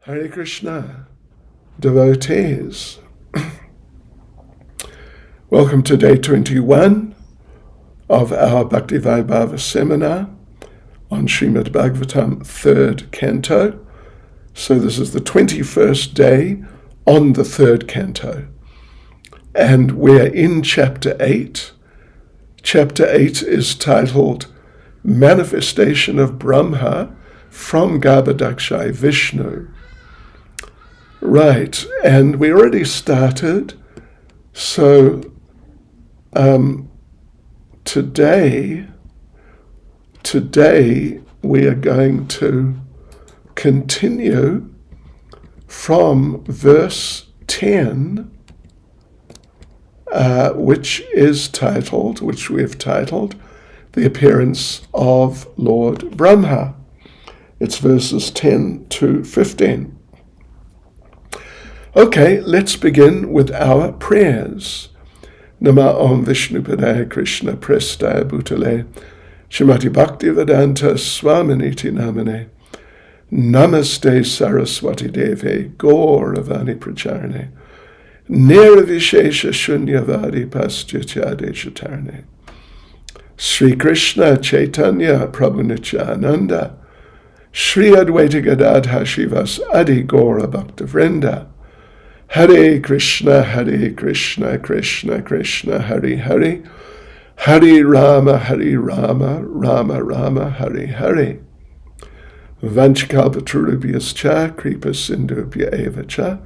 Hare Krishna, devotees. Welcome to day 21 of our Bhakti Vaibhava seminar on Srimad Bhagavatam 3rd Canto. So this is the 21st day on the 3rd Canto. And we're in Chapter 8. Chapter 8 is titled Manifestation of Brahma from Garbhodakshai Vishnu. Right, and we already started, so today we are going to continue from verse 10, which we've titled, The Appearance of Lord Brahma. It's verses 10 to 15. Okay, let's begin with our prayers. Nama Om Vishnu Padaya Krishna Prestaya Bhutale Shrimati Bhakti Vedanta Swaminiti Namane Namaste Saraswati Deve Gauravani Pracharane Nirvishesha Shunyavadi Pastyachade Chatarane Sri Krishna Chaitanya Prabhu Nityananda Sri Advaita Gadadha Shivas Adi Gaura Bhakta Vrinda Hare Krishna, Krishna Krishna, Hare Hare, Hare Rama, Rama Rama, Hare Hare. Vanchakalpatarubhyascha, Kripa Sindhubhya eva cha,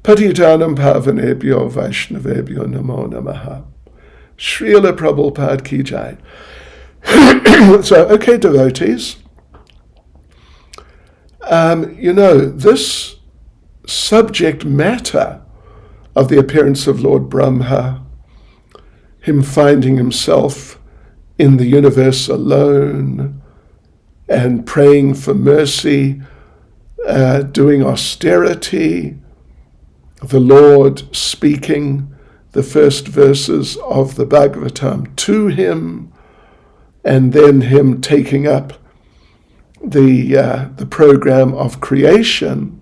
Patitanam Pavanebhyo Vaishnavebhyo Namo Namaha. Srila Prabhupada Ki Jai. So, okay, devotees. This subject matter of the appearance of Lord Brahma, him finding himself in the universe alone and praying for mercy, doing austerity, the Lord speaking the first verses of the Bhagavatam to him, and then him taking up the program of creation.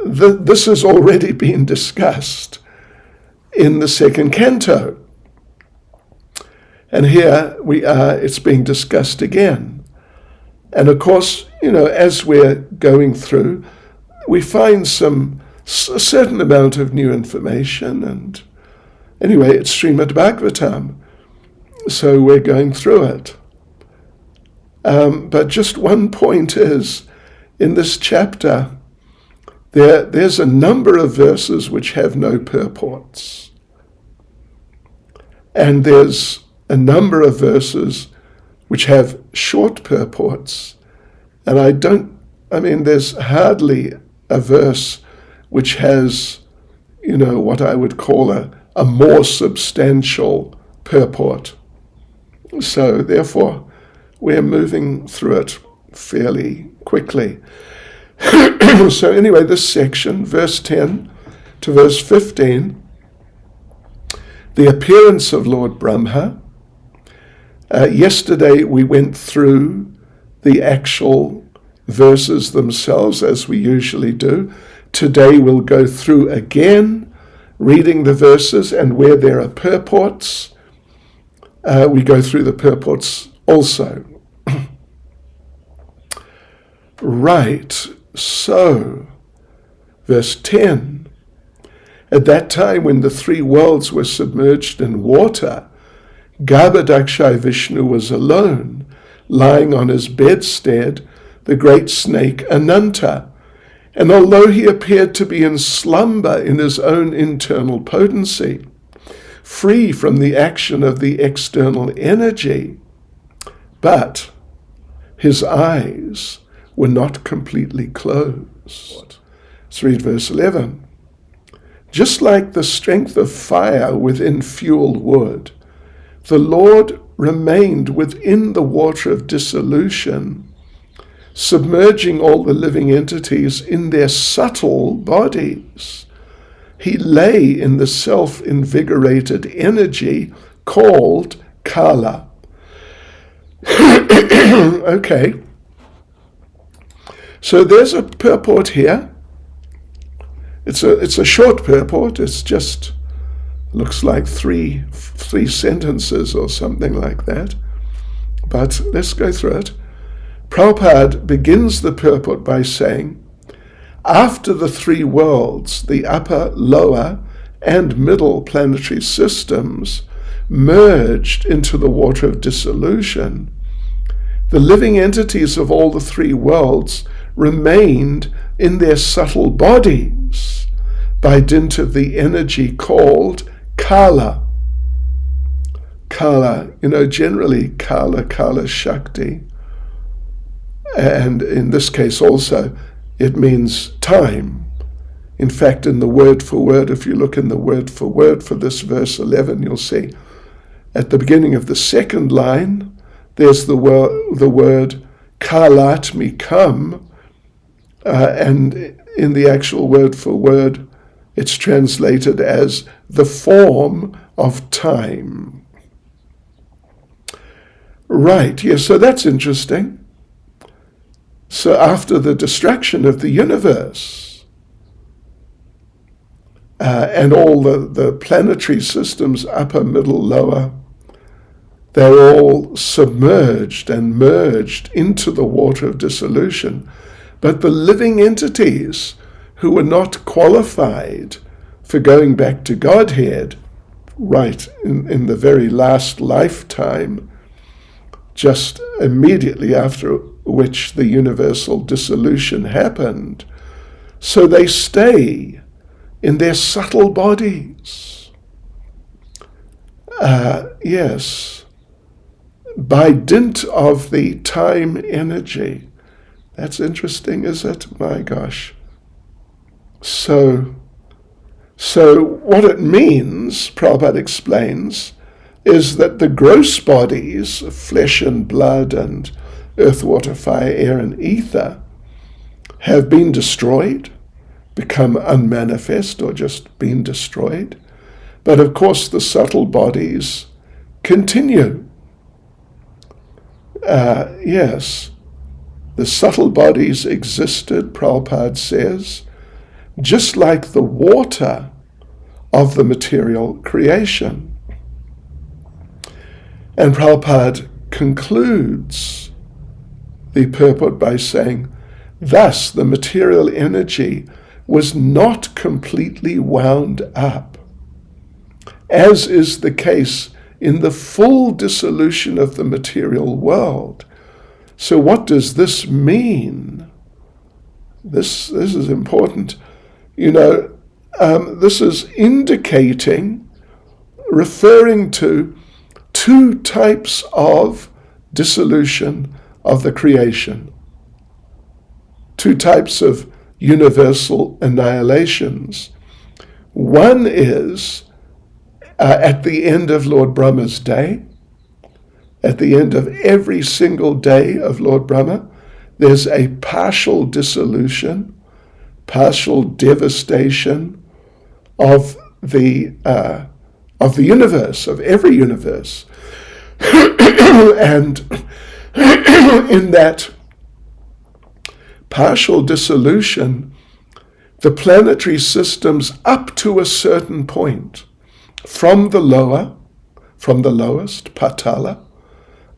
This has already been discussed in the 2nd canto. And here we are, it's being discussed again. And of course, as we're going through, we find a certain amount of new information. And anyway, it's Srimad Bhagavatam, so we're going through it. But just one point is, in this chapter, there's a number of verses which have no purports. And there's a number of verses which have short purports. And there's hardly a verse which has, what I would call a more substantial purport. So therefore, we're moving through it fairly quickly. So anyway, this section, verse 10 to verse 15, the appearance of Lord Brahma. Yesterday we went through the actual verses themselves, as we usually do. Today we'll go through again, reading the verses, and where there are purports, we go through the purports also. Right. So, verse 10, at that time when the 3 worlds were submerged in water, Garbhodakshai Vishnu was alone, lying on his bedstead, the great snake Ananta. And although he appeared to be in slumber in his own internal potency, free from the action of the external energy, but his eyes were not completely closed. Let's read verse 11. Just like the strength of fire within fuel wood, the Lord remained within the water of dissolution, submerging all the living entities in their subtle bodies. He lay in the self-invigorated energy called Kala. Okay. So there's a purport here. It's a short purport. It's just looks like three sentences or something like that. But let's go through it. Prabhupada begins the purport by saying, after the three worlds, the upper, lower, and middle planetary systems merged into the water of dissolution, the living entities of all the three worlds remained in their subtle bodies by dint of the energy called Kala. Kala, generally Kala Shakti. And in this case also, it means time. In fact, in the word for word, if you look in the word for this verse 11, you'll see at the beginning of the second line, there's the word Kalatmi come, and in the actual word for word, it's translated as the form of time. Right, yes, so that's interesting. So after the destruction of the universe, and all the planetary systems, upper, middle, lower, they're all submerged and merged into the water of dissolution. But the living entities who were not qualified for going back to Godhead, right, in the very last lifetime, just immediately after which the universal dissolution happened, so they stay in their subtle bodies. Yes, by dint of the time energy. That's interesting, is it? My gosh. So what it means, Prabhupada explains, is that the gross bodies, flesh and blood and earth, water, fire, air, and ether, have been destroyed, become unmanifest, or just been destroyed. But of course the subtle bodies continue. Yes, the subtle bodies existed, Prabhupada says, just like the water of the material creation. And Prabhupada concludes the purport by saying, thus the material energy was not completely wound up, as is the case in the full dissolution of the material world. So what does this mean? This is important. This is indicating, referring to two types of dissolution of the creation, two types of universal annihilations. One is at the end of Lord Brahma's day. At the end of every single day of Lord Brahma, there's a partial dissolution, partial devastation of the universe, of every universe. And in that partial dissolution, the planetary systems up to a certain point, from the lowest, Patala,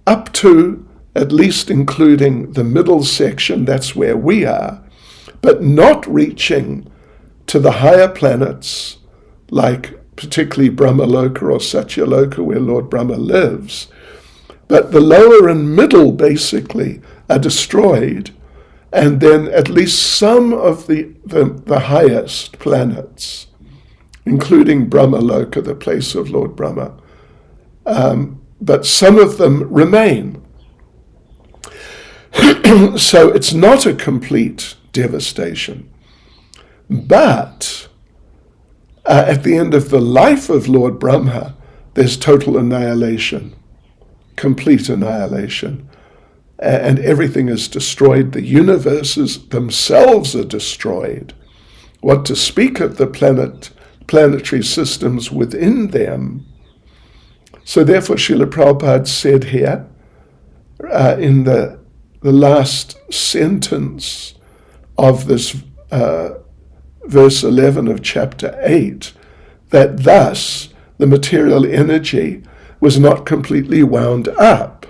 up to, at least including the middle section, that's where we are, but not reaching to the higher planets, like particularly Brahmaloka or Satyaloka, where Lord Brahma lives. But the lower and middle, basically, are destroyed, and then at least some of the highest planets, including Brahmaloka, the place of Lord Brahma, but some of them remain. So it's not a complete devastation. But at the end of the life of Lord Brahma, there's total annihilation, complete annihilation, and everything is destroyed. The universes themselves are destroyed. What to speak of the planetary systems within them? So therefore, Srila Prabhupada said here, in the last sentence of this verse 11 of chapter 8, that thus the material energy was not completely wound up,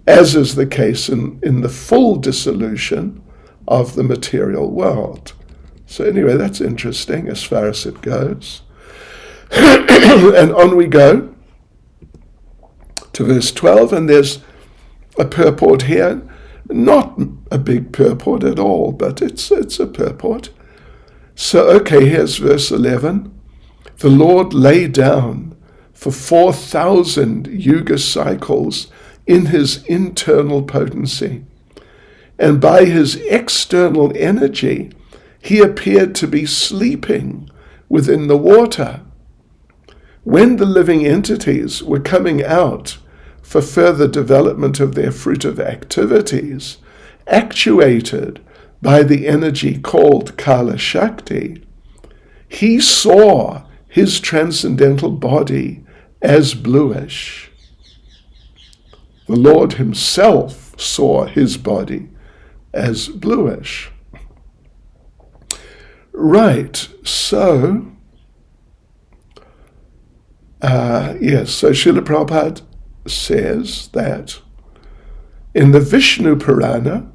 as is the case in the full dissolution of the material world. So anyway, that's interesting as far as it goes. And on we go to verse 12, and there's a purport here, not a big purport at all, but it's a purport. So, okay, here's verse 11. The Lord lay down for 4,000 yuga cycles in his internal potency, and by his external energy, he appeared to be sleeping within the water. When the living entities were coming out for further development of their fruitive activities, actuated by the energy called Kala Shakti, he saw his transcendental body as bluish. The Lord himself saw his body as bluish. Right, so, so Srila Prabhupada says that in the Vishnu Purana,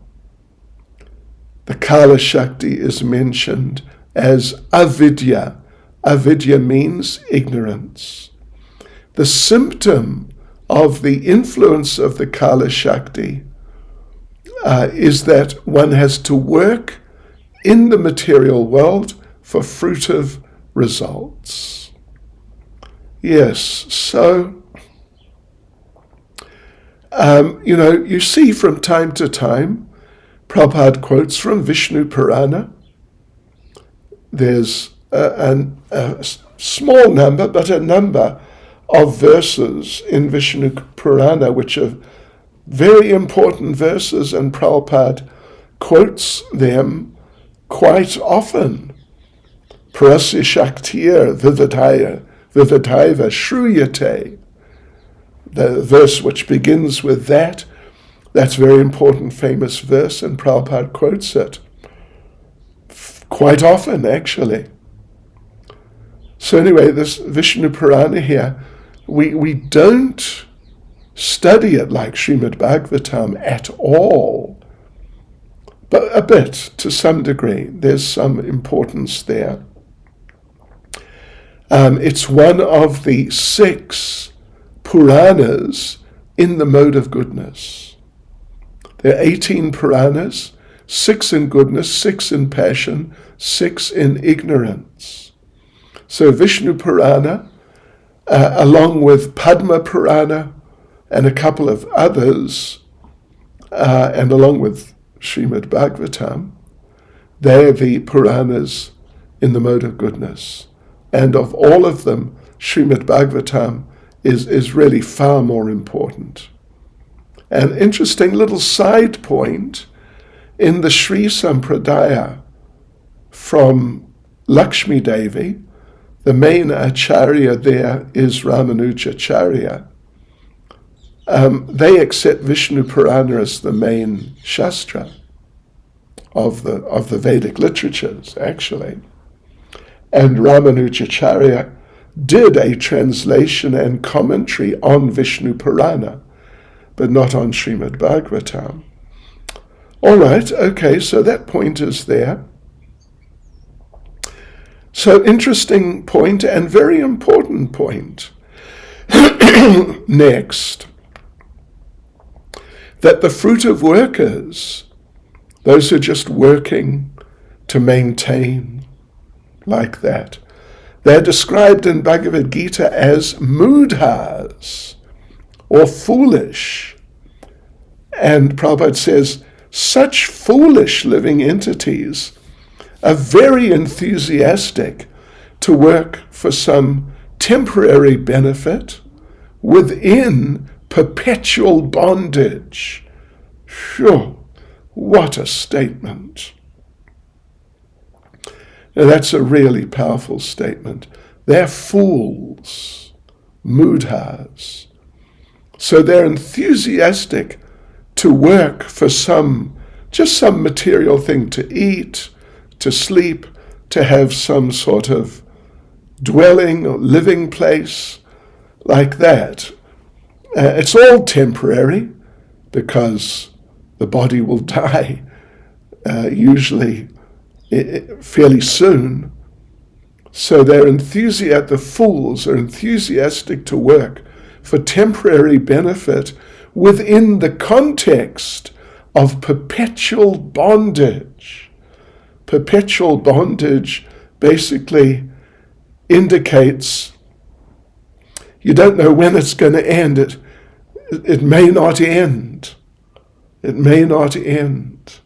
the Kala Shakti is mentioned as avidya. Avidya means ignorance. The symptom of the influence of the Kala Shakti is that one has to work in the material world for fruitive results. Yes, so, you see from time to time, Prabhupada quotes from Vishnu Purana. There's a small number, but a number of verses in Vishnu Purana which are very important verses, and Prabhupada quotes them quite often. Prasya Shaktir Vividaiva Shruyate. The verse which begins with that's a very important, famous verse, and Prabhupada quotes it quite often, actually. So anyway, this Vishnu Purana here, we don't study it like Srimad Bhagavatam at all, but a bit, to some degree. There's some importance there. It's one of the 6 Puranas in the mode of goodness. There are 18 Puranas, 6 in goodness, 6 in passion, 6 in ignorance. So Vishnu Purana, along with Padma Purana and a couple of others, and along with Srimad Bhagavatam, they are the Puranas in the mode of goodness. And of all of them, Srimad Bhagavatam is really far more important. An interesting little side point, in the Sri Sampradaya from Lakshmi Devi, the main Acharya there is Ramanujacharya. They accept Vishnu Purana as the main Shastra of the Vedic literatures, actually. And Ramanujacharya did a translation and commentary on Vishnu Purana, but not on Srimad Bhagavatam. All right, okay, so that point is there. So interesting point and very important point. Next, that the fruitive workers, those who are just working to maintain like that, they're described in Bhagavad Gita as mudhas, or foolish. And Prabhupada says, such foolish living entities are very enthusiastic to work for some temporary benefit within perpetual bondage. Sure, what a statement. Now that's a really powerful statement. They're fools, mudhas. So they're enthusiastic to work for some just some material thing to eat, to sleep, to have some sort of dwelling or living place like that. It's all temporary because the body will die usually fairly soon. So the fools are enthusiastic to work for temporary benefit within the context of perpetual bondage. Perpetual bondage basically indicates you don't know when it's going to end. It may not end. It may not end.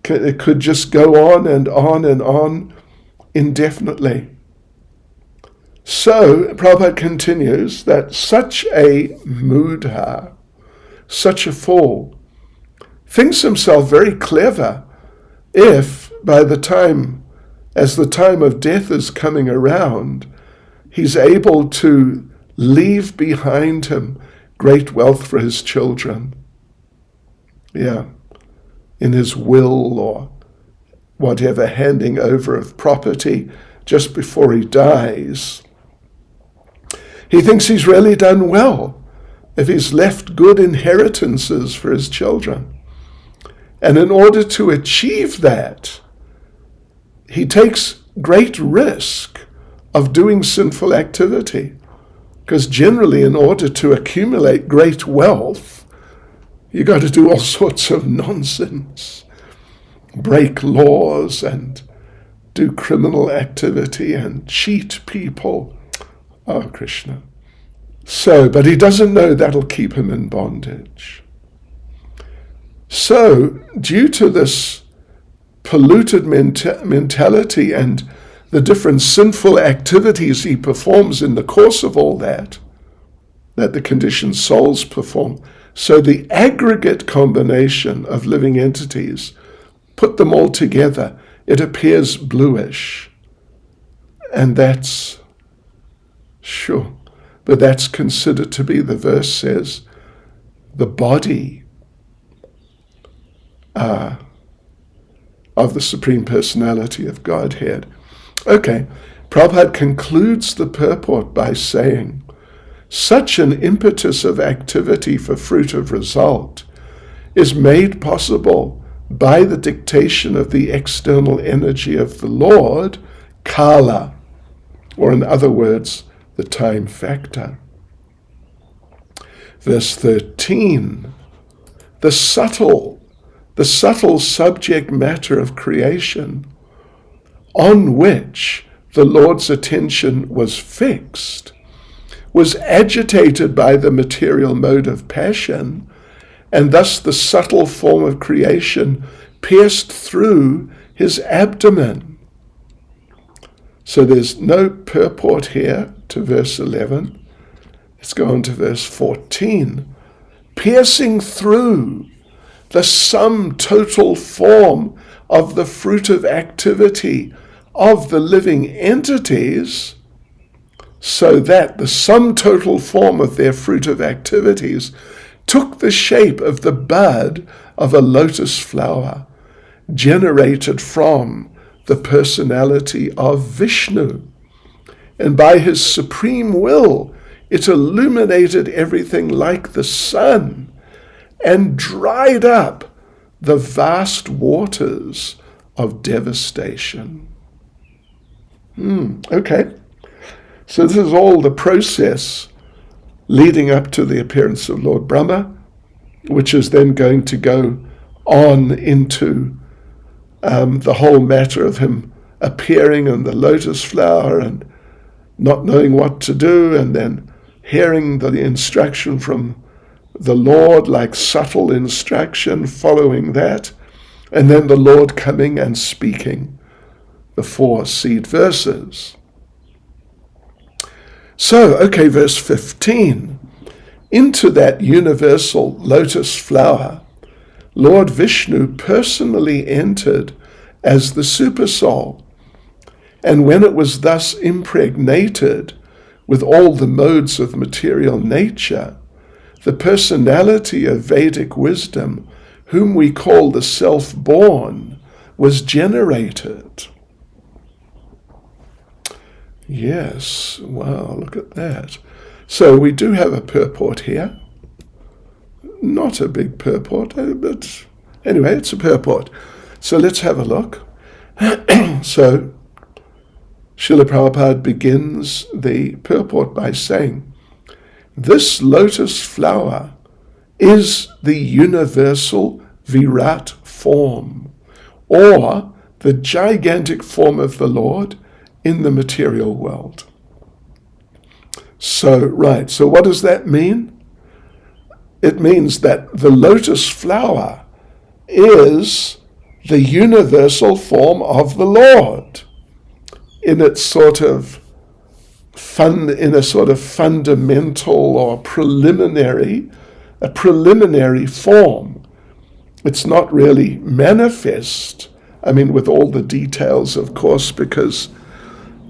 It could just go on and on and on indefinitely. So, Prabhupada continues that such a mudha, such a fool, thinks himself very clever if by the time of death is coming around, he's able to leave behind him great wealth for his children. Yeah, in his will or whatever, handing over of property just before he dies. He thinks he's really done well if he's left good inheritances for his children. And in order to achieve that, he takes great risk of doing sinful activity. Because generally, in order to accumulate great wealth, you got to do all sorts of nonsense. Break laws and do criminal activity and cheat people. Oh, Krishna. So, but he doesn't know that'll keep him in bondage. So, due to this polluted mentality and the different sinful activities he performs in the course of all that the conditioned souls perform, so the aggregate combination of living entities, put them all together, it appears bluish. And that's, sure, but that's considered to be, the verse says, the body of the Supreme Personality of Godhead. Okay, Prabhupada concludes the purport by saying, such an impetus of activity for fruit of result is made possible by the dictation of the external energy of the Lord, Kala, or in other words, the time factor. Verse 13, the subtle subject matter of creation on which the Lord's attention was fixed was agitated by the material mode of passion, and thus the subtle form of creation pierced through his abdomen. So there's no purport here to verse 11. Let's go on to verse 14. Piercing through the sum total form of the fruit of activity of the living entities, so that the sum total form of their fruit of activities took the shape of the bud of a lotus flower, generated from the personality of Vishnu. And by his supreme will, it illuminated everything like the sun and dried up the vast waters of devastation. Okay. So this is all the process leading up to the appearance of Lord Brahma, which is then going to go on into the whole matter of him appearing in the lotus flower and not knowing what to do, and then hearing the instruction from the Lord, like subtle instruction, following that, and then the Lord coming and speaking the 4 seed verses. So, okay, verse 15. Into that universal lotus flower, Lord Vishnu personally entered as the Supersoul, and when it was thus impregnated with all the modes of material nature, the personality of Vedic wisdom, whom we call the self-born, was generated. Yes, wow, look at that. So we do have a purport here. Not a big purport, but anyway, it's a purport. So let's have a look. So Srila Prabhupada begins the purport by saying, this lotus flower is the universal Virat form, or the gigantic form of the Lord in the material world. So what does that mean? It means that the lotus flower is the universal form of the Lord in its sort of fundamental or preliminary form. It's not really manifest, with all the details, of course, because,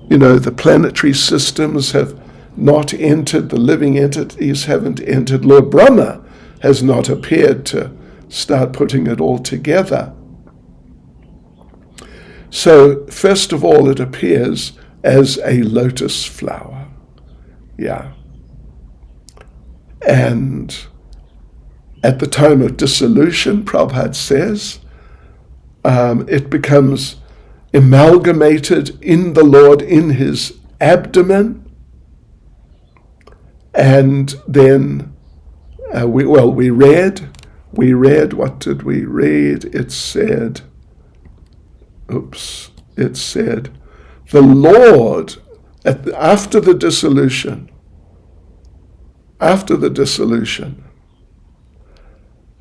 the planetary systems have not entered, the living entities haven't entered, Lord Brahma has not appeared to start putting it all together. So, first of all, it appears as a lotus flower. Yeah. And at the time of dissolution, Prabhupada says, it becomes amalgamated in the Lord in his abdomen. And then we read, what did we read? It said, the Lord, after the dissolution,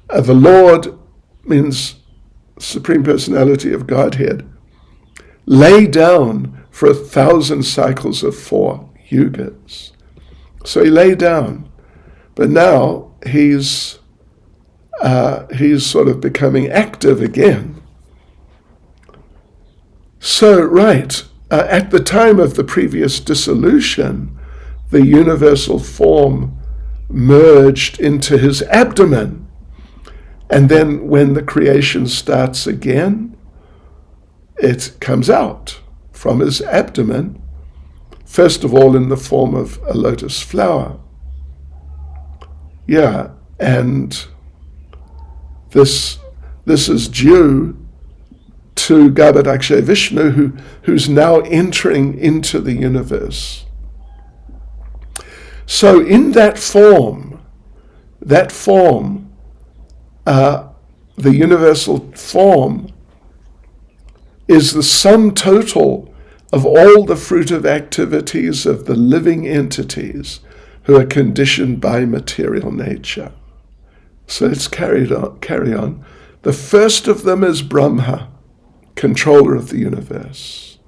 the Lord means Supreme Personality of Godhead, lay down for 1,000 cycles of 4 yugas. So he lay down, but now he's sort of becoming active again. So, at the time of the previous dissolution, the universal form merged into his abdomen. And then when the creation starts again, it comes out from his abdomen, first of all in the form of a lotus flower. Yeah, and this is due to Garbhodakshay Vishnu, who's now entering into the universe. So in that form, the universal form is the sum total of all the fruitive activities of the living entities who are conditioned by material nature. So let's carry on. The first of them is Brahma, controller of the universe.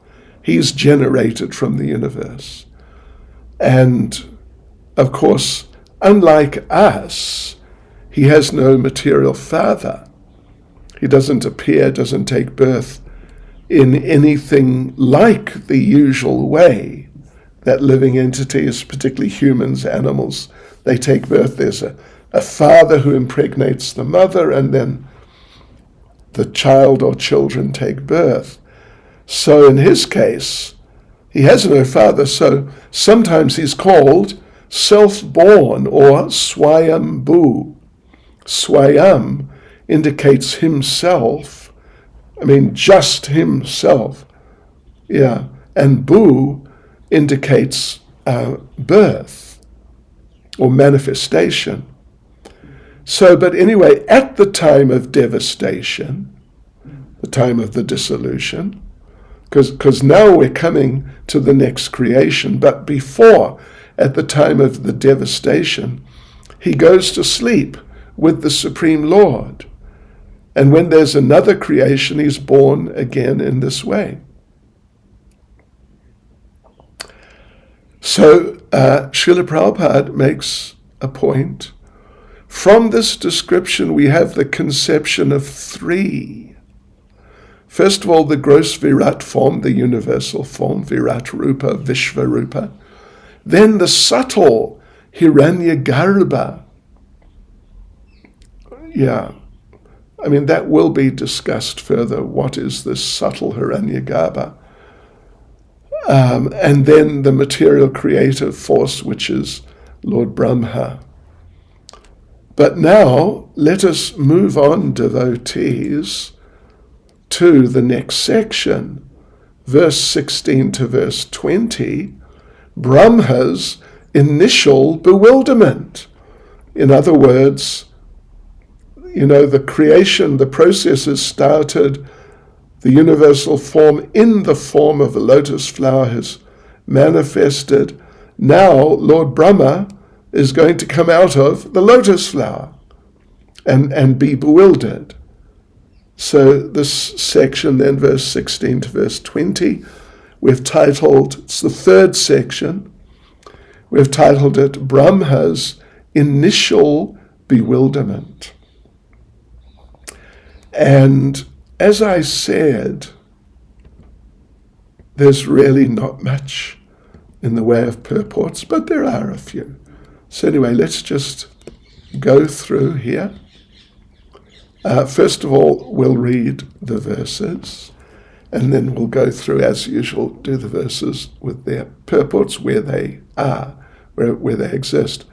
He's generated from the universe. And, of course, unlike us, he has no material father. He doesn't take birth in anything like the usual way that living entities, particularly humans, animals, they take birth. There's a father who impregnates the mother, and then the child or children take birth. So in his case, he has no father, so sometimes he's called self-born or Swayambhu. Swayam indicates himself, just himself. Yeah, and Bhu indicates birth or manifestation. So, but anyway, at the time of devastation, the time of the dissolution, because now we're coming to the next creation, but before, at the time of the devastation, he goes to sleep with the Supreme Lord. And when there's another creation, he's born again in this way. So Srila Prabhupada makes a point. From this description, we have the conception of 3. First of all, the gross Virat form, the universal form, Virat Rupa, Vishva Rupa. Then the subtle Hiranyagarbha. Yeah. I mean, that will be discussed further. What is this subtle Hiranyagarbha? And then the material creative force, which is Lord Brahma. But now, let us move on, devotees, to the next section, verse 16 to verse 20, Brahma's initial bewilderment. In other words, the creation, the process has started, the universal form in the form of a lotus flower has manifested. Now Lord Brahma is going to come out of the lotus flower and be bewildered. So this section then, verse 16 to verse 20, we've titled, it's the third section, we've titled it Brahma's Initial Bewilderment. And as I said, there's really not much in the way of purports, but there are a few. So anyway, let's just go through here. First of all, we'll read the verses, and then we'll go through, as usual, do the verses with their purports where they are, where they exist.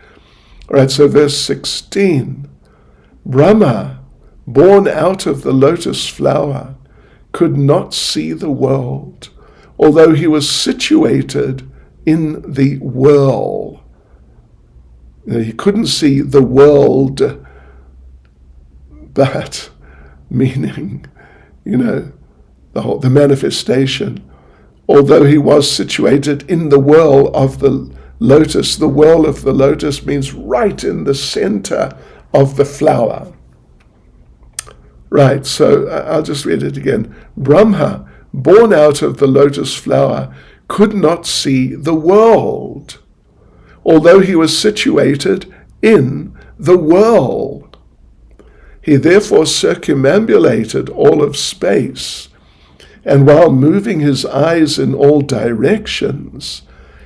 All right, so verse 16, Brahma, born out of the lotus flower, could not see the world, although he was situated in the whirl. He couldn't see the world, but meaning, the manifestation. Although he was situated in the whirl of the lotus, the whirl of the lotus means right in the center of the flower. Right, so I'll just read it again. Brahma, born out of the lotus flower, could not see the world, although he was situated in the whirl. He therefore circumambulated all of space, and while moving his eyes in all directions,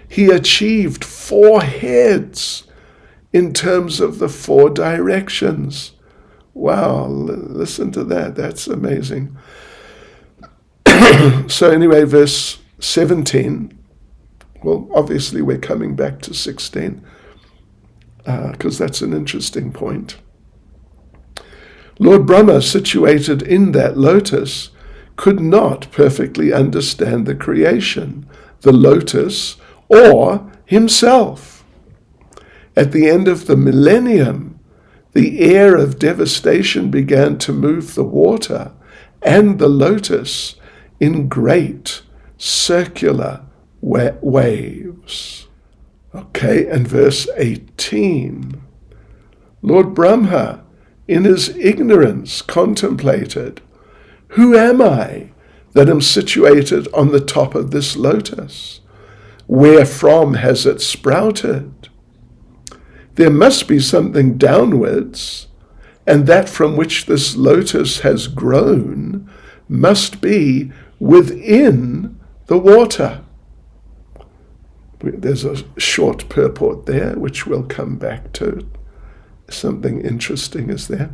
he achieved 4 heads in terms of the 4 directions. Wow, listen to that. That's amazing. So anyway, verse 17. Well, obviously we're coming back to 16 because that's an interesting point. Lord Brahma, situated in that lotus, could not perfectly understand the creation, the lotus, or himself. At the end of the millennium, the air of devastation began to move the water and the lotus in great circular waves. Okay, and verse 18. Lord Brahma, in his ignorance, contemplated, who am I that am situated on the top of this lotus? Wherefrom has it sprouted? There must be something downwards, and that from which this lotus has grown must be within the water. There's a short purport there, which we'll come back to. Something interesting is there.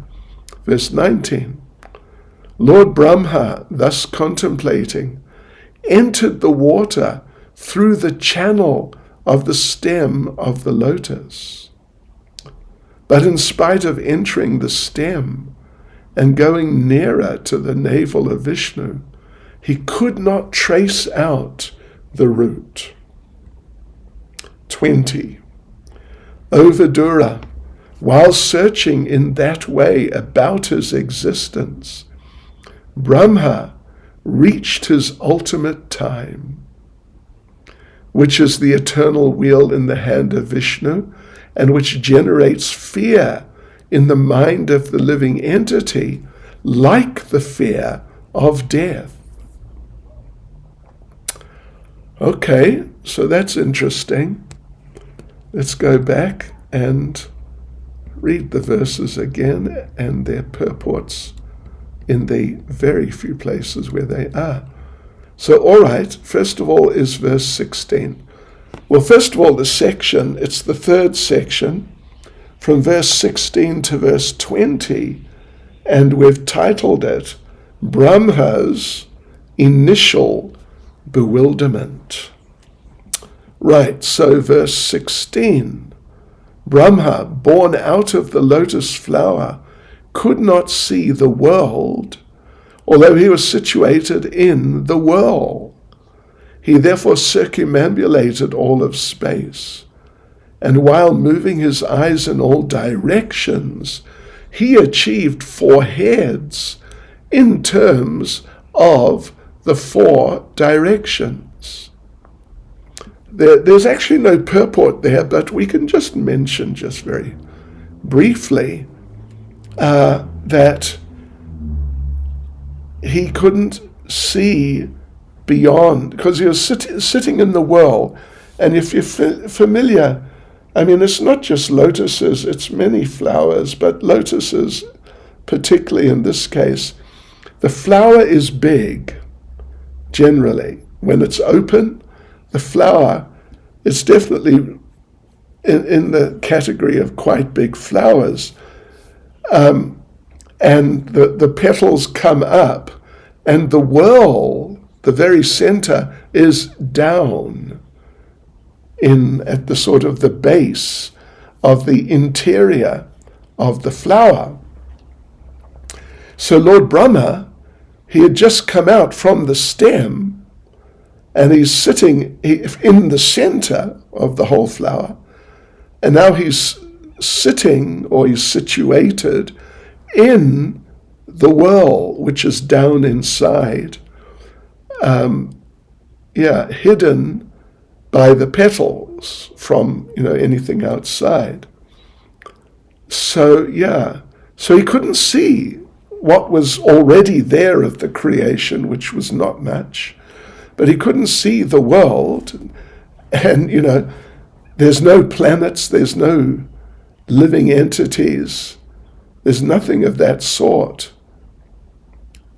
Verse 19. Lord Brahma, thus contemplating, entered the water through the channel of the stem of the lotus. But in spite of entering the stem and going nearer to the navel of Vishnu, he could not trace out the root. 20. O Vidura, while searching in that way about his existence, Brahma reached his ultimate time, which is the eternal wheel in the hand of Vishnu, and which generates fear in the mind of the living entity, like the fear of death. Okay, so that's interesting. Let's go back and read the verses again and their purports in the very few places where they are. So, all right, first of all is verse 16. Well, first of all, the section, it's the third section, from verse 16 to verse 20, and we've titled it Brahma's Initial Bewilderment. Right, so verse 16. Brahma, born out of the lotus flower, could not see the world, although he was situated in the whirl. He therefore circumambulated all of space, and while moving his eyes in all directions, he achieved 4 heads in terms of the 4 directions. There's actually no purport there, but we can just mention just very briefly that he couldn't see beyond, because he was sitting in the whirl. And if you're familiar, I mean, it's not just lotuses, it's many flowers, but lotuses, particularly in this case, the flower is big, generally. When it's open, the flower is definitely in the category of quite big flowers. And the petals come up, and the whirl, the very center, is down at the sort of the base of the interior of the flower. So Lord Brahma, he had just come out from the stem, and he's sitting in the center of the whole flower, and now he's sitting, or he's situated in the whirl, which is down inside, hidden by the petals from anything outside. So he couldn't see what was already there of the creation, which was not much, but he couldn't see the world, and there's no planets, there's no living entities, there's nothing of that sort,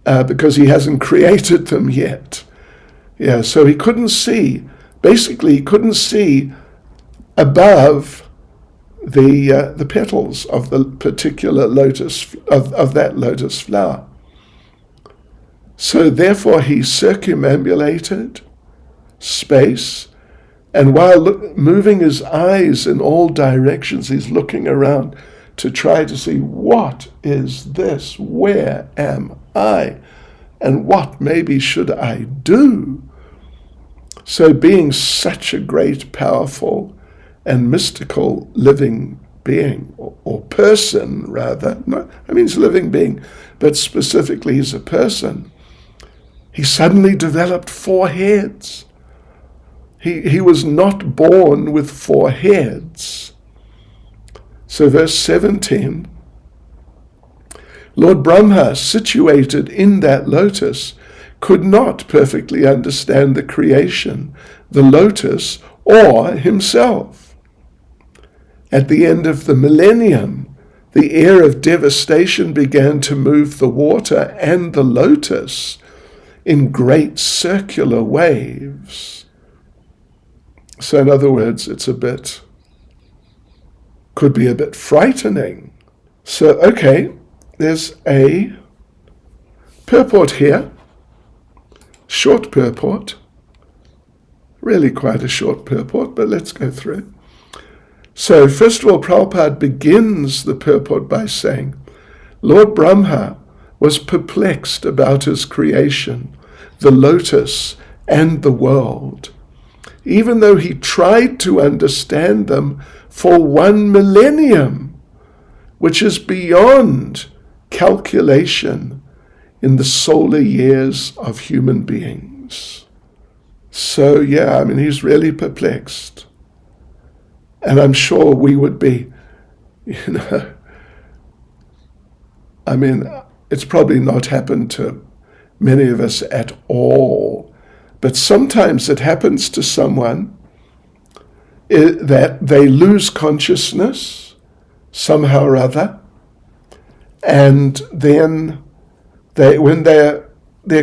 because he hasn't created them yet. So he couldn't see. Basically, he couldn't see above the petals of the particular lotus, of that lotus flower. So therefore he circumambulated space, and while moving his eyes in all directions, he's looking around to try to see, what is this? Where am I? And what maybe should I do? So being such a great, powerful, and mystical living being, or person rather, he's a living being, but specifically he's a person, he suddenly developed 4 heads. He was not born with 4 heads. So verse 17, Lord Brahma, situated in that lotus, could not perfectly understand the creation, the lotus, or himself. At the end of the millennium, the air of devastation began to move the water and the lotus in great circular waves. So in other words, could be a bit frightening. So, okay, there's a purport here, short purport, really quite a short purport, but let's go through it. So first of all, Prabhupada begins the purport by saying, Lord Brahma was perplexed about his creation, the lotus and the world, even though he tried to understand them for 1 millennium, which is beyond calculation in the solar years of human beings. So he's really perplexed. And I'm sure we would be, it's probably not happened to many of us at all, but sometimes it happens to someone that they lose consciousness somehow or other, and then when their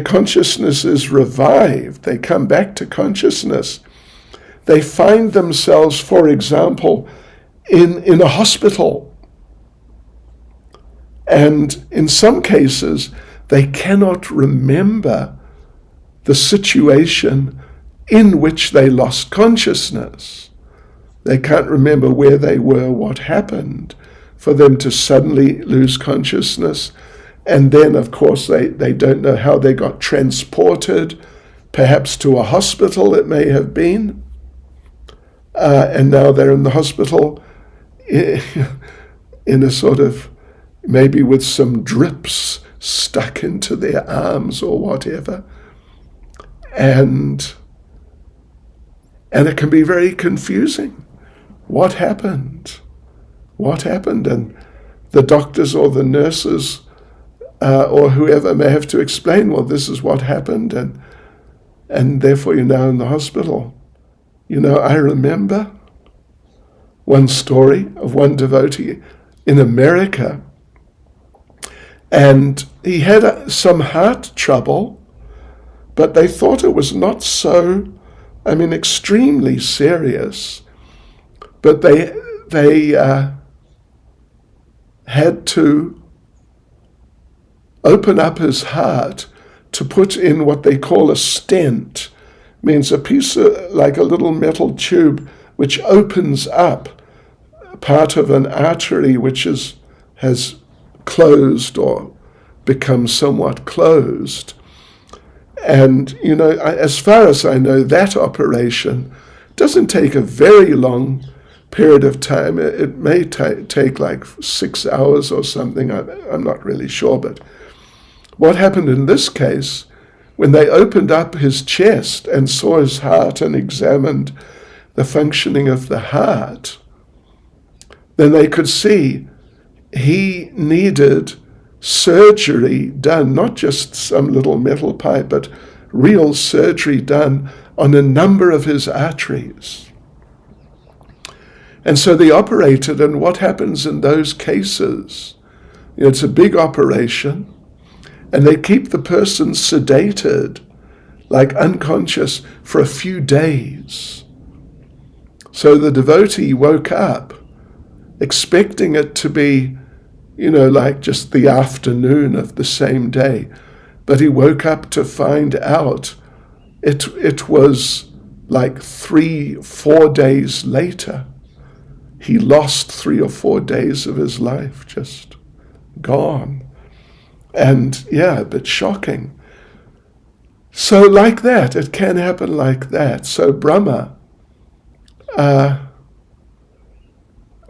consciousness is revived, they come back to consciousness, they find themselves, for example, in a hospital, And in some cases, they cannot remember the situation in which they lost consciousness. They can't remember where they were, what happened, for them to suddenly lose consciousness. And then, of course, they don't know how they got transported, perhaps to a hospital it may have been. And now they're in the hospital in a sort of, maybe with some drips stuck into their arms or whatever. And it can be very confusing. What happened? What happened? And the doctors or the nurses or whoever may have to explain, well, this is what happened, and therefore you're now in the hospital. You know, I remember one story of one devotee in America, and he had some heart trouble, but they thought it was not so, extremely serious, but they had to open up his heart to put in what they call a stent. Means a piece of, like a little metal tube, which opens up part of an artery which has closed or become somewhat closed. And, as far as I know, that operation doesn't take a very long period of time. It may take like 6 hours or something. I'm not really sure. But what happened in this case, when they opened up his chest and saw his heart and examined the functioning of the heart, then they could see he needed surgery done, not just some little metal pipe, but real surgery done on a number of his arteries. And so they operated, and what happens in those cases? It's a big operation, and they keep the person sedated, like unconscious, for a few days. So the devotee woke up expecting it to be, like just the afternoon of the same day. But he woke up to find out it was like 3-4 days later. He lost 3 or 4 days of his life, just gone. And a bit shocking. So like that, it can happen like that. So Brahma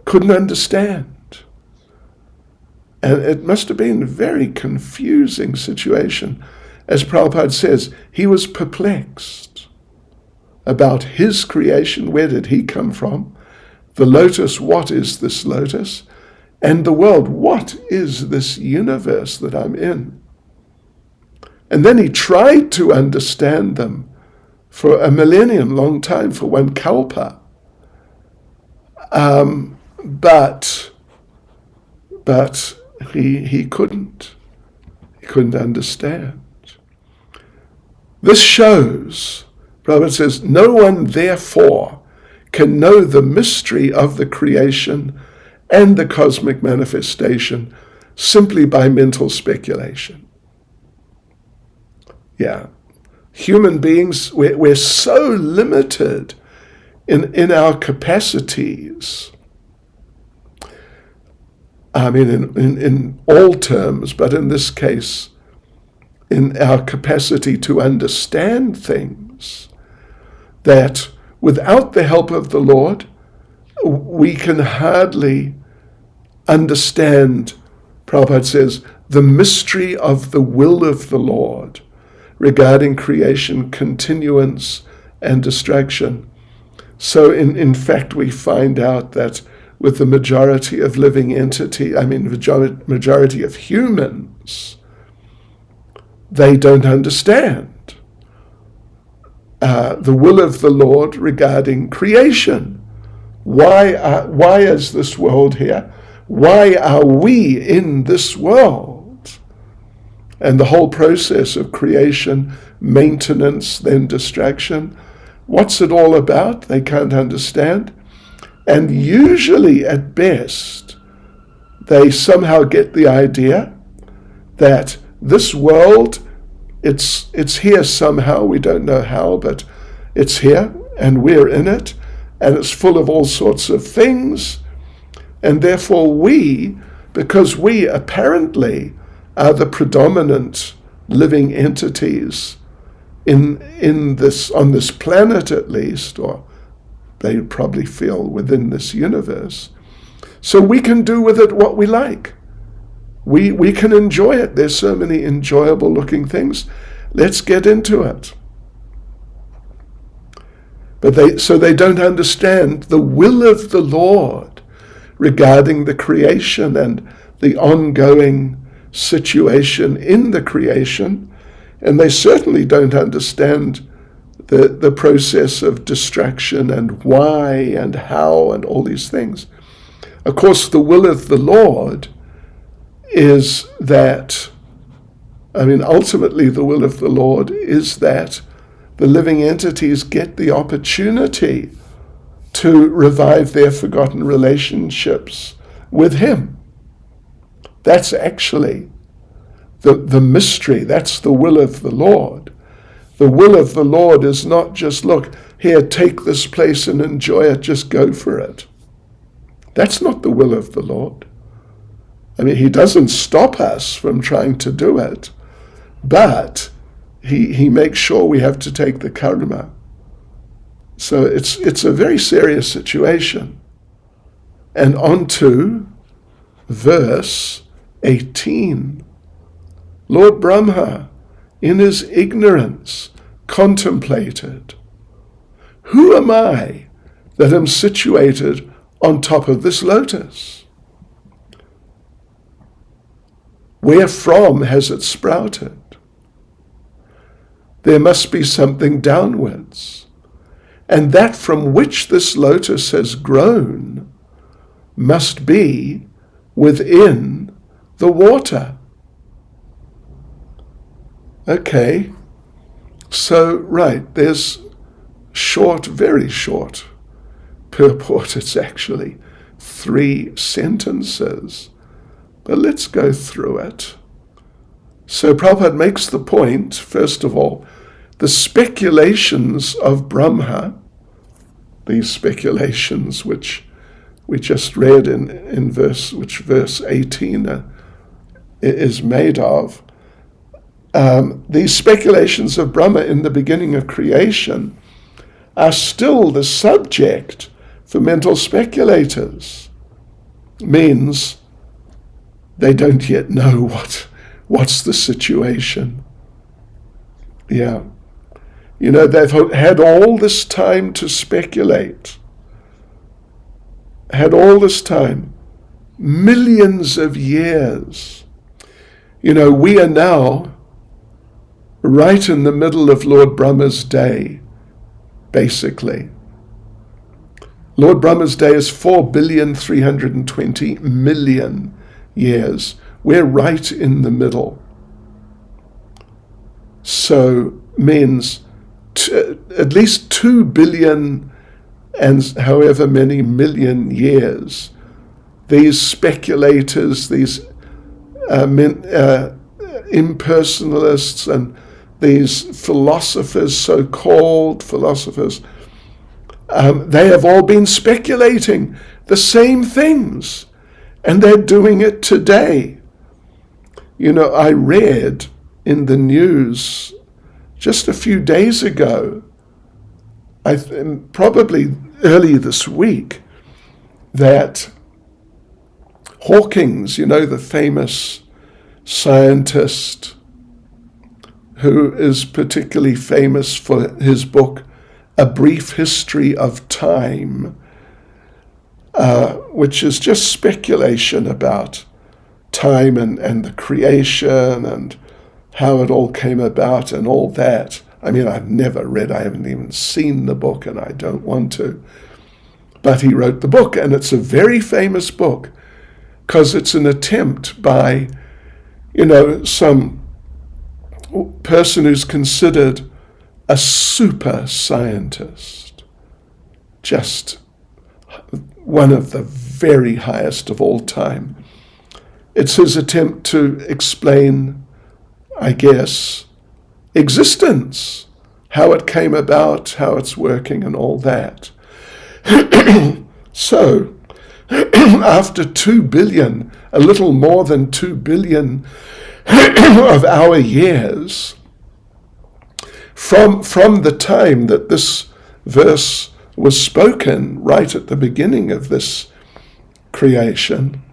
couldn't understand. And it must have been a very confusing situation. As Prabhupada says, he was perplexed about his creation. Where did he come from? The lotus, what is this lotus? And the world, what is this universe that I'm in? And then he tried to understand them for a millennium, long time, for one kalpa. But he couldn't. He couldn't understand. This shows, Prabhupada says, no one therefore can know the mystery of the creation and the cosmic manifestation simply by mental speculation. Human beings, we're so limited in our capacities. In all terms, but in this case, in our capacity to understand things, that without the help of the Lord, we can hardly understand, Prabhupada says, the mystery of the will of the Lord regarding creation, continuance, and distraction. So in fact, we find out that with the majority of living majority of humans, they don't understand the will of the Lord regarding creation. Why is this world here? Why are we in this world? And the whole process of creation, maintenance, then distraction. What's it all about? They can't understand. And usually, at best, they somehow get the idea that this world, it's here somehow. We don't know how, but it's here, and we're in it, and it's full of all sorts of things. And therefore because we apparently are the predominant living entities in this, on this planet at least, or they probably feel within this universe, so we can do with it what we like. We can enjoy it. There's so many enjoyable looking things. Let's get into it. But they don't understand the will of the Lord regarding the creation and the ongoing situation in the creation, and they certainly don't understand the process of destruction and why and how and all these things. Of course, the will of the Lord is that, ultimately the will of the Lord is that the living entities get the opportunity to revive their forgotten relationships with Him. That's actually the mystery. That's the will of the Lord. The will of the Lord is not just, look, here, take this place and enjoy it, just go for it. That's not the will of the Lord. He doesn't stop us from trying to do it, but he makes sure we have to take the karma. So it's a very serious situation. And on to verse 18. Lord Brahma, in his ignorance, contemplated, who am I that am situated on top of this lotus? Wherefrom has it sprouted? There must be something downwards, and that from which this lotus has grown must be within the water. Okay, so right, there's short, very short purport. It's actually 3 sentences, but let's go through it. So Prabhupada makes the point, first of all, the speculations of Brahma, these speculations which we just read in verse 18 is made of, these speculations of Brahma in the beginning of creation are still the subject for mental speculators. Means they don't yet know what's the situation. Yeah. They've had all this time to speculate. Had all this time. Millions of years. We are now right in the middle of Lord Brahma's day, basically. Lord Brahma's day is 4,320,000,000 years. We're right in the middle. So means at least 2 billion and however many million years, these speculators, these impersonalists and these philosophers, so-called philosophers, they have all been speculating the same things, and they're doing it today. I read in the news just a few days ago, probably early this week, that Hawkins, the famous scientist who is particularly famous for his book, A Brief History of Time, which is just speculation about time and the creation and how it all came about and all that. I've never read, I haven't even seen the book, and I don't want to. But he wrote the book, and it's a very famous book because it's an attempt by, some person who's considered a super scientist, just one of the very highest of all time, It's his attempt to explain, I guess, existence, how it came about, how it's working, and all that. So, after 2 billion, a little more than 2 billion of our years, from the time that this verse was spoken, right at the beginning of this creation,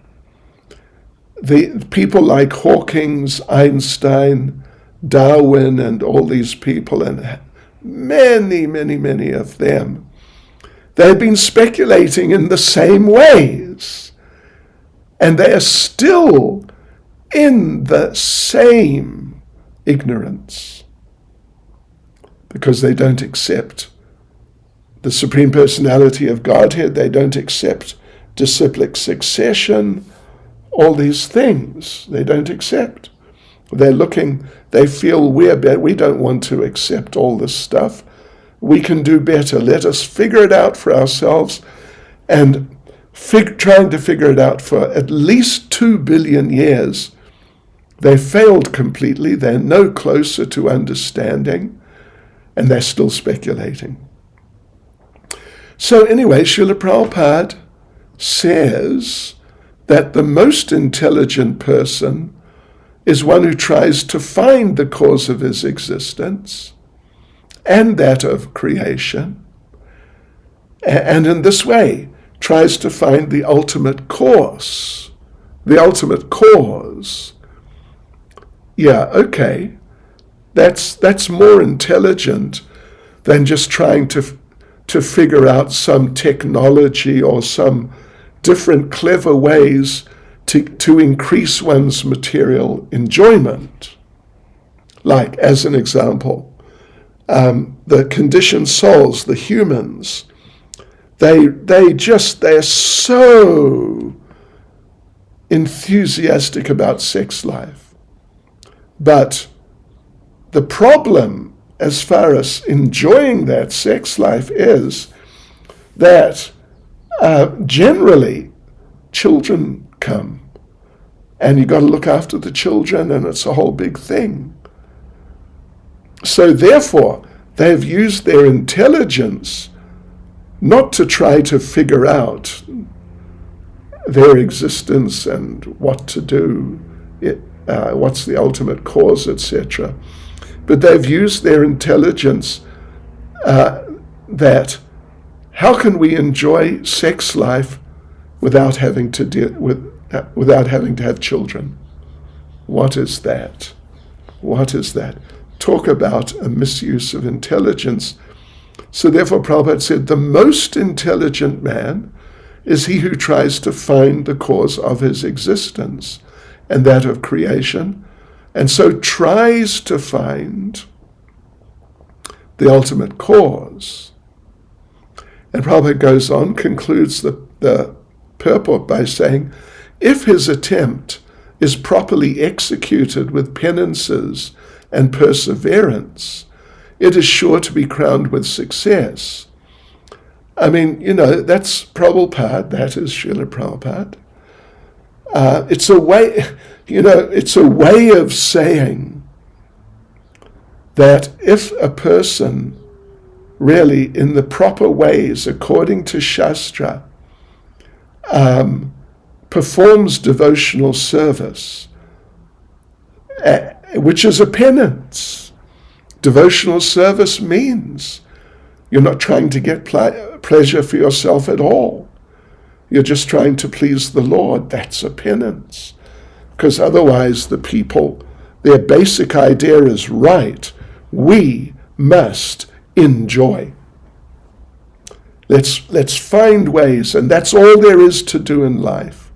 the people like Hawkins, Einstein, Darwin, and all these people, and many of them, they've been speculating in the same ways, and they are still in the same ignorance, because they don't accept the Supreme Personality of Godhead, they don't accept disciplic succession, all these things they don't accept. They feel we're bad. We don't want to accept all this stuff. We can do better. Let us figure it out for ourselves. And trying to figure it out for at least 2 billion years, they failed completely. They're no closer to understanding, and they're still speculating. So anyway, Srila Prabhupada says that the most intelligent person is one who tries to find the cause of his existence and that of creation, and in this way tries to find the ultimate cause, the ultimate cause. Yeah, okay, that's more intelligent than just trying to figure out some technology or some different clever ways to increase one's material enjoyment. Like, as an example, the conditioned souls, the humans, they're so enthusiastic about sex life. But the problem as far as enjoying that sex life is that generally children come, and you've got to look after the children, and it's a whole big thing. So therefore, they've used their intelligence not to try to figure out their existence and what to do, what's the ultimate cause, etc. But they've used their intelligence that how can we enjoy sex life without having to have children? What is that? What is that? Talk about a misuse of intelligence. So therefore Prabhupada said, the most intelligent man is he who tries to find the cause of his existence and that of creation, and so tries to find the ultimate cause. And Prabhupada goes on, concludes the purport by saying, if his attempt is properly executed with penances and perseverance, it is sure to be crowned with success. I mean, that's Prabhupada, that is Srila Prabhupada. It's a way of saying that if a person really, in the proper ways, according to Shastra, performs devotional service, which is a penance. Devotional service means you're not trying to get pleasure for yourself at all. You're just trying to please the Lord. That's a penance. Because otherwise the people, their basic idea is right. We must enjoy. Let's find ways, and that's all there is to do in life,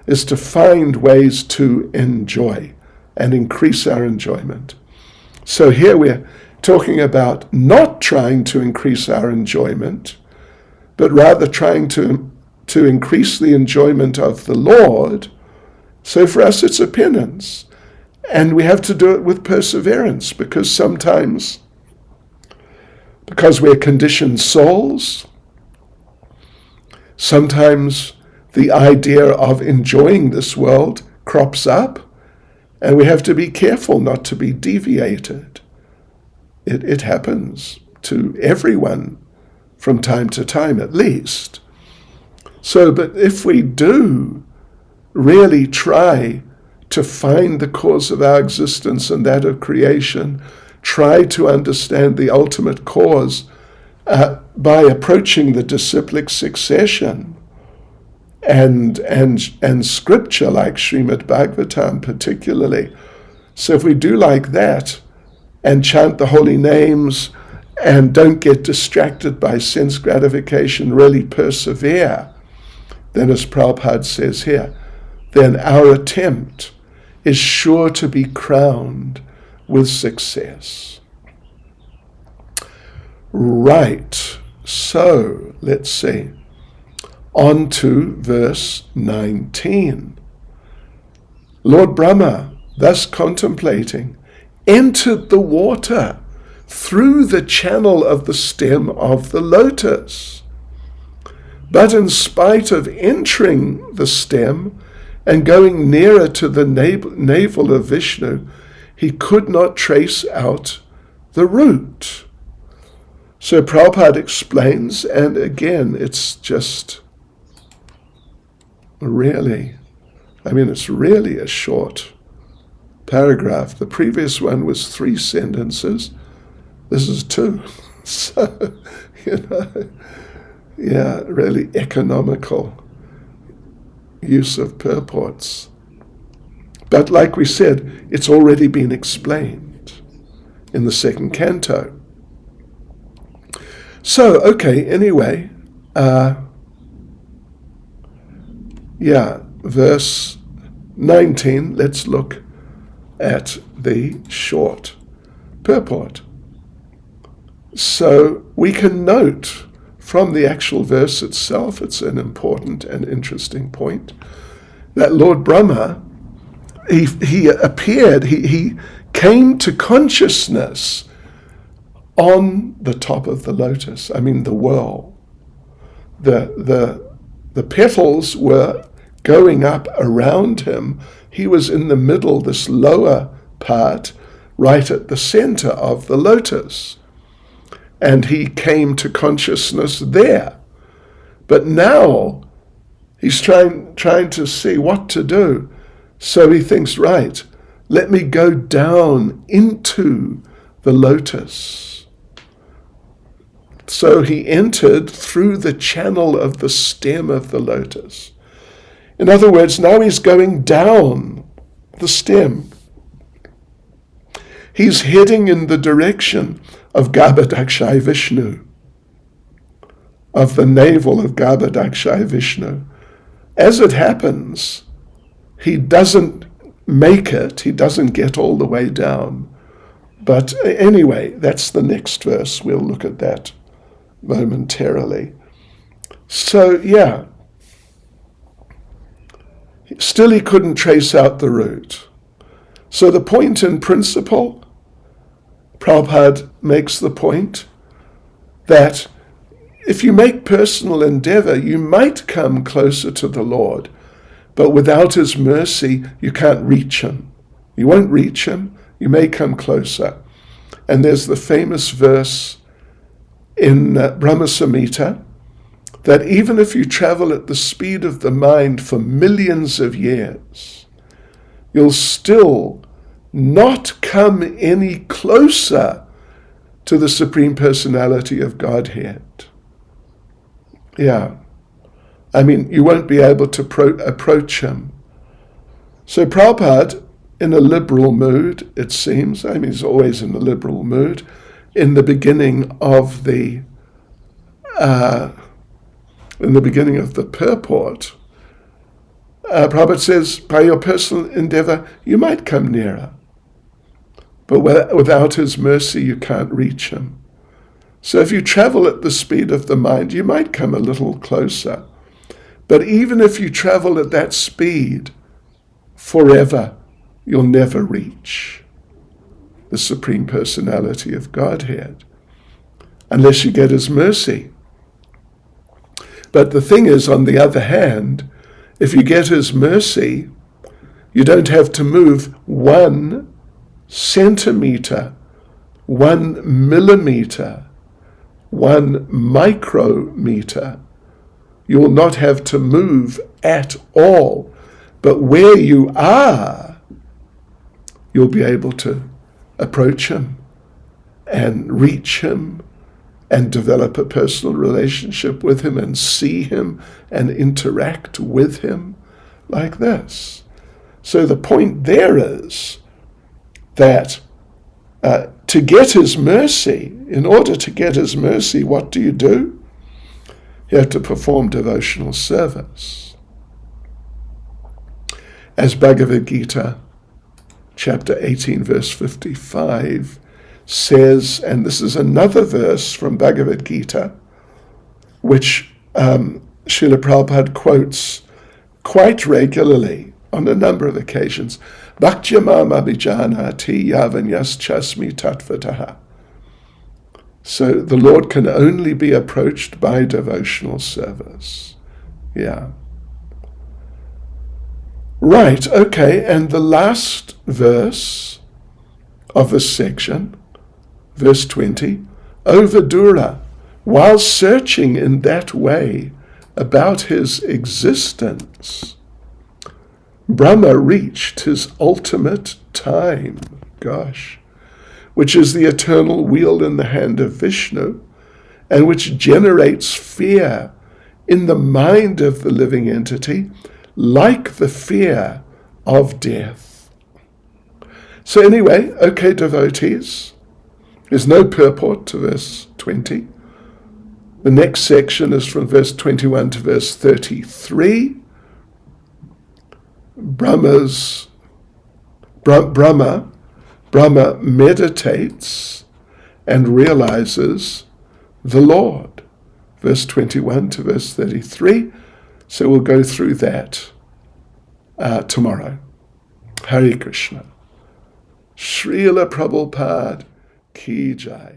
is to find ways to enjoy and increase our enjoyment. So here we're talking about not trying to increase our enjoyment, but rather trying to increase the enjoyment of the Lord. So for us it's a penance, and we have to do it with perseverance, because sometimes, because we're conditioned souls, sometimes the idea of enjoying this world crops up, and we have to be careful not to be deviated. It happens to everyone from time to time at least. So, but if we do really try to find the cause of our existence and that of creation, try to understand the ultimate cause by approaching the disciplic succession and scripture like Srimad Bhagavatam particularly. So if we do like that and chant the holy names and don't get distracted by sense gratification, really persevere, then as Prabhupada says here, then our attempt is sure to be crowned with success. Right, so let's see. On to verse 19. Lord Brahma, thus contemplating, entered the water through the channel of the stem of the lotus. But in spite of entering the stem and going nearer to the navel of Vishnu, he could not trace out the root. So Prabhupada explains, and again, it's just really, it's really a short paragraph. The previous one was 3 sentences. This is 2. So, really economical use of purports. But like we said, it's already been explained in the 2nd canto. So, okay, anyway, verse 19, let's look at the short purport. So we can note from the actual verse itself, it's an important and interesting point, that Lord Brahma, he appeared, he came to consciousness on the top of the lotus, the whirl. The petals were going up around him. He was in the middle, this lower part, right at the center of the lotus. And he came to consciousness there. But now he's trying to see what to do. So he thinks, right, let me go down into the lotus. So he entered through the channel of the stem of the lotus. In other words, now he's going down the stem. He's heading in the direction of Garbhodakshaya Vishnu, of the navel of Garbhodakshaya Vishnu. As it happens, he doesn't make it, he doesn't get all the way down. But anyway, that's the next verse. We'll look at that momentarily. So, still he couldn't trace out the root. So the point in principle, Prabhupada makes the point that if you make personal endeavor, you might come closer to the Lord, but without his mercy, you can't reach him. You won't reach him, you may come closer. And there's the famous verse in Brahma Samhita that even if you travel at the speed of the mind for millions of years, you'll still not come any closer to the Supreme Personality of Godhead. You won't be able to approach him. So Prabhupada, in a liberal mood, it seems, he's always in a liberal mood, in the beginning of the purport, Prabhupada says, by your personal endeavor, you might come nearer. But without his mercy, you can't reach him. So if you travel at the speed of the mind, you might come a little closer. But even if you travel at that speed forever, you'll never reach the Supreme Personality of Godhead unless you get his mercy. But the thing is, on the other hand, if you get his mercy, You don't have to move 1 centimeter, 1 millimeter, 1 micrometer. You will not have to move at all. But where you are, you'll be able to approach him and reach him and develop a personal relationship with him and see him and interact with him like this. So the point there is that to get his mercy, in order to get his mercy, what do? You have to perform devotional service. As Bhagavad Gita, chapter 18, verse 55, says, and this is another verse from Bhagavad Gita, which Srila Prabhupada quotes quite regularly on a number of occasions. Bhaktyamam abhijanati yavanyas chasmi tatvataha. So the Lord can only be approached by devotional service. Yeah. Right, okay, and the last verse of this section, verse 20, O Vidura, while searching in that way about his existence, Brahma reached his ultimate time, which is the eternal wheel in the hand of Vishnu, and which generates fear in the mind of the living entity, like the fear of death. So anyway, okay, devotees, there's no purport to verse 20. The next section is from verse 21 to verse 33. Brahma meditates and realizes the Lord. Verse 21 to verse 33. So we'll go through that tomorrow. Hare Krishna. Srila Prabhupada Ki Jai.